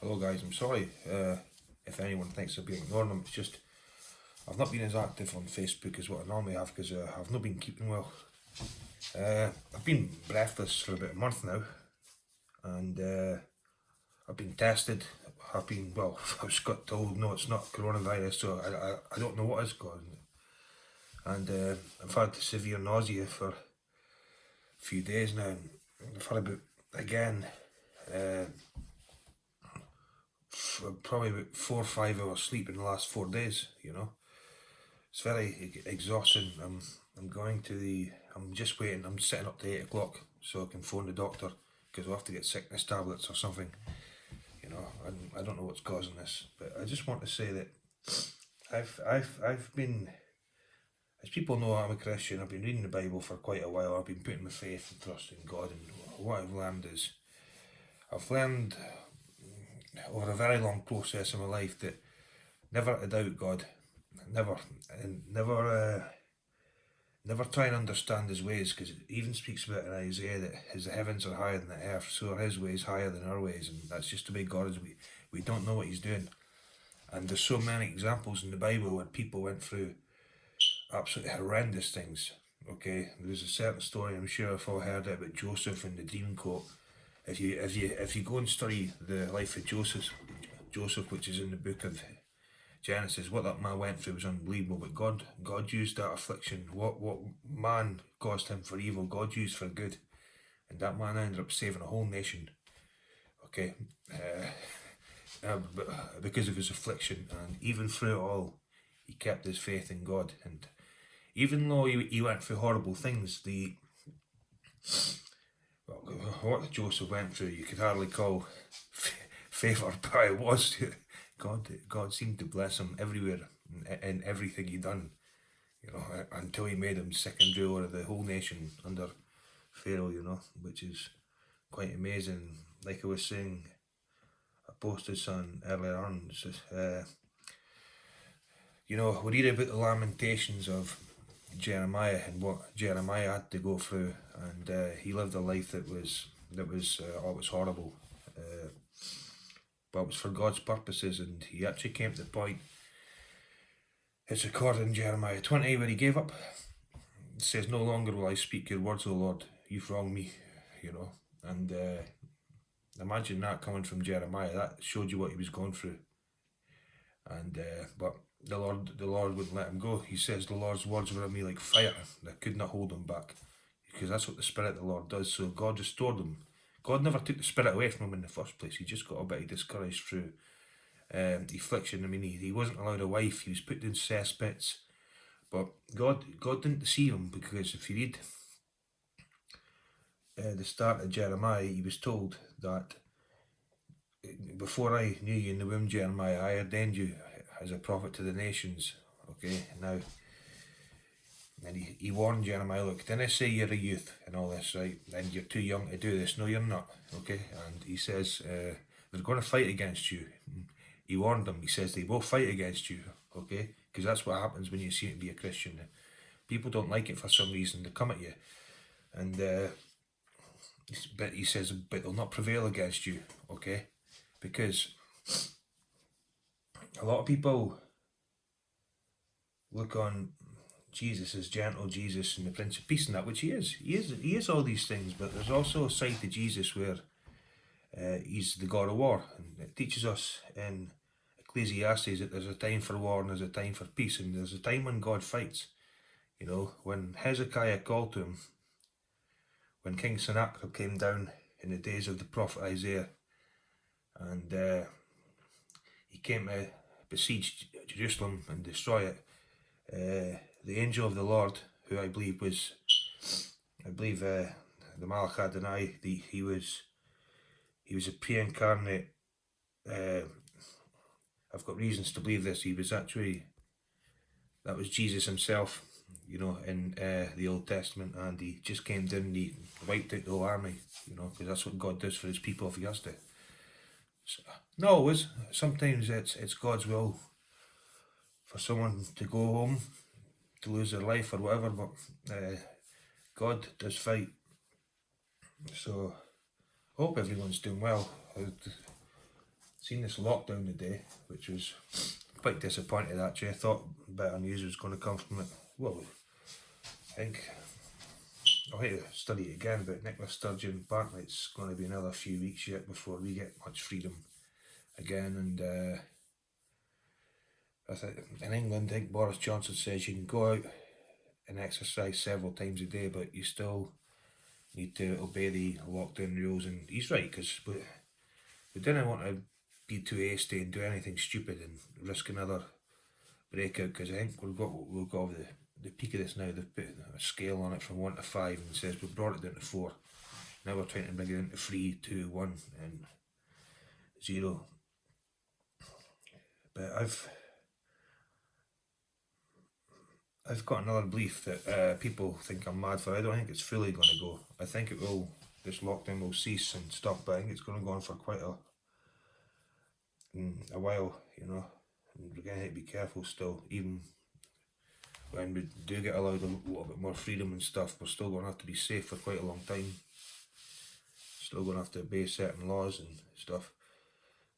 Hello guys, I'm sorry if anyone thinks I've been ignoring them. It's just I've not been as active on Facebook as what I normally have because I've not been keeping well. I've been breathless for about a month now, and I've been tested. I was got told no, it's not coronavirus, so I don't know what is causing it. And I've had severe nausea for a few days now, and I've had again, uh, probably about 4 or 5 hours sleep in the last 4 days, It's very exhausting. I'm just waiting. I'm sitting up to 8 o'clock so I can phone the doctor because I'll have to get sickness tablets or something. And I don't know what's causing this, but I just want to say that I've been, as people know, I'm a Christian. I've been reading the Bible for quite a while. I've been putting my faith and trust in God, and what I've learned over a very long process in my life that never to doubt God, never, and never try and understand his ways, because it even speaks about in Isaiah that the heavens are higher than the earth, so are his ways higher than our ways, and that's just the way God is. We don't know what he's doing. And there's so many examples in the Bible where people went through absolutely horrendous things. Okay, there's a certain story, I'm sure if all heard it, about Joseph and the dream coat. If you go and study the life of Joseph, which is in the book of Genesis, what that man went through was unbelievable. But God used that affliction. What man caused him for evil, God used for good, and that man ended up saving a whole nation. Okay, because of his affliction, and even through it all, he kept his faith in God. And even though he went through horrible things, what Joseph went through, you could hardly call favour, but it was. God seemed to bless him everywhere in everything he done, until he made him second ruler of the whole nation under Pharaoh, which is quite amazing. Like I was saying, I posted some earlier on. We read about the lamentations of Jeremiah and what Jeremiah had to go through, and he lived a life that was always horrible, but it was for God's purposes, and he actually came to the point. It's recorded in Jeremiah 20 where he gave up. It says, "No longer will I speak your words, O Lord. You've wronged me," and imagine that coming from Jeremiah. That showed you what he was going through, and but the Lord wouldn't let him go. He says, "The Lord's words were in me like fire; I could not hold them back," because that's what the Spirit of the Lord does. So God restored him. God never took the Spirit away from him in the first place. He just got a bit discouraged through affliction. I mean, he wasn't allowed a wife. He was put in cesspits. But God didn't deceive him, because if you read the start of Jeremiah, he was told that before I knew you in the womb, Jeremiah, I ordained you as a prophet to the nations. Okay, now, and he warned Jeremiah, look, didn't I say you're a youth and all this, right? And you're too young to do this. No, you're not. Okay, and he says they're going to fight against you. He warned them. He says they will fight against you. Okay, because that's what happens when you seem to be a Christian. People don't like it for some reason. They come at you, and but he says, but they'll not prevail against you. Okay, because a lot of people look on Jesus as gentle Jesus and the Prince of Peace and that, which he is. He is all these things, but there's also a side to Jesus where he's the God of war, and it teaches us in Ecclesiastes that there's a time for war and there's a time for peace, and there's a time when God fights. When Hezekiah called to him, when King Sennacherib came down in the days of the prophet Isaiah, and he came to besiege Jerusalem and destroy it, the angel of the Lord, who I believe the Malach Adonai, he was a pre-incarnate. I've got reasons to believe this. That was Jesus himself, in the Old Testament, and he just came down and he wiped out the whole army, because that's what God does for his people if he has to. So, not always. Sometimes it's God's will for someone to go home, to lose their life or whatever, but God does fight. So, hope everyone's doing well. seen this lockdown today, which was quite disappointed actually. I thought better news was going to come from it. Well, I think I'll have to study it again, but Nicola Sturgeon, apparently it's going to be another few weeks yet before we get much freedom again. And I think in England, I think Boris Johnson says you can go out and exercise several times a day, but you still need to obey the lockdown rules. And he's right, because we didn't want to be too hasty and do anything stupid and risk another breakout, because I think we've got the peak of this now. They've put a scale on it from 1 to 5 and says we've brought it down to 4. Now we're trying to bring it into 3, 2, 1 and 0. But I've got another belief that people think I'm mad for. I don't think it's fully going to go. I think this lockdown will cease and stop, but I think it's going to go on for quite a while, you know. And we're going to have to be careful still, even when we do get allowed a little bit more freedom and stuff. We're still going to have to be safe for quite a long time. Still going to have to obey certain laws and stuff.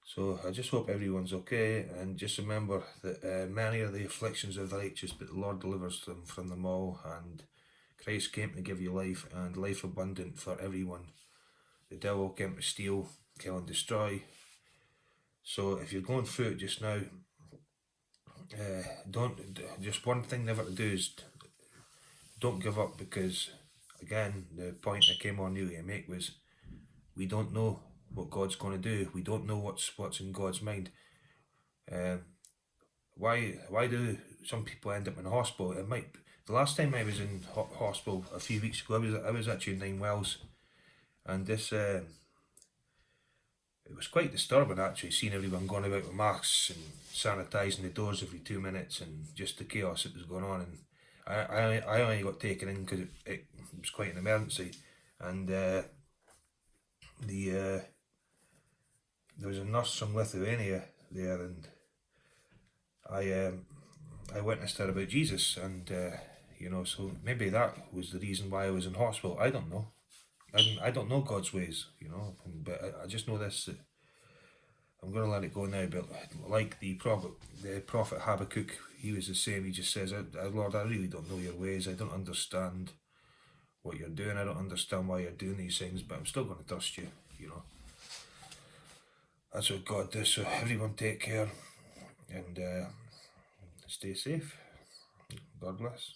So I just hope everyone's okay, and just remember that many are the afflictions of the righteous, but the Lord delivers them from them all. And Christ came to give you life, and life abundant for everyone. The devil came to steal, kill and destroy. So if you're going through it just now, just one thing never to do is don't give up, because again, the point I came on really to make was we don't know what God's going to do. We don't know what's in God's mind. Why do some people end up in hospital? The last time I was in hospital a few weeks ago, I was actually in Nine Wells, and this it was quite disturbing actually, seeing everyone going about with masks and sanitising the doors every 2 minutes, and just the chaos that was going on. And I only got taken in because it was quite an emergency, and there was a nurse from Lithuania there, and I witnessed her about Jesus, and you know, so maybe that was the reason why I was in hospital. I don't know. I don't know God's ways, you know, but I just know this, that I'm going to let it go now. But like the prophet Habakkuk, he was the same. He just says, Lord, I really don't know your ways. I don't understand what you're doing. I don't understand why you're doing these things, but I'm still going to trust you, you know. That's what God does. So everyone take care and stay safe. God bless.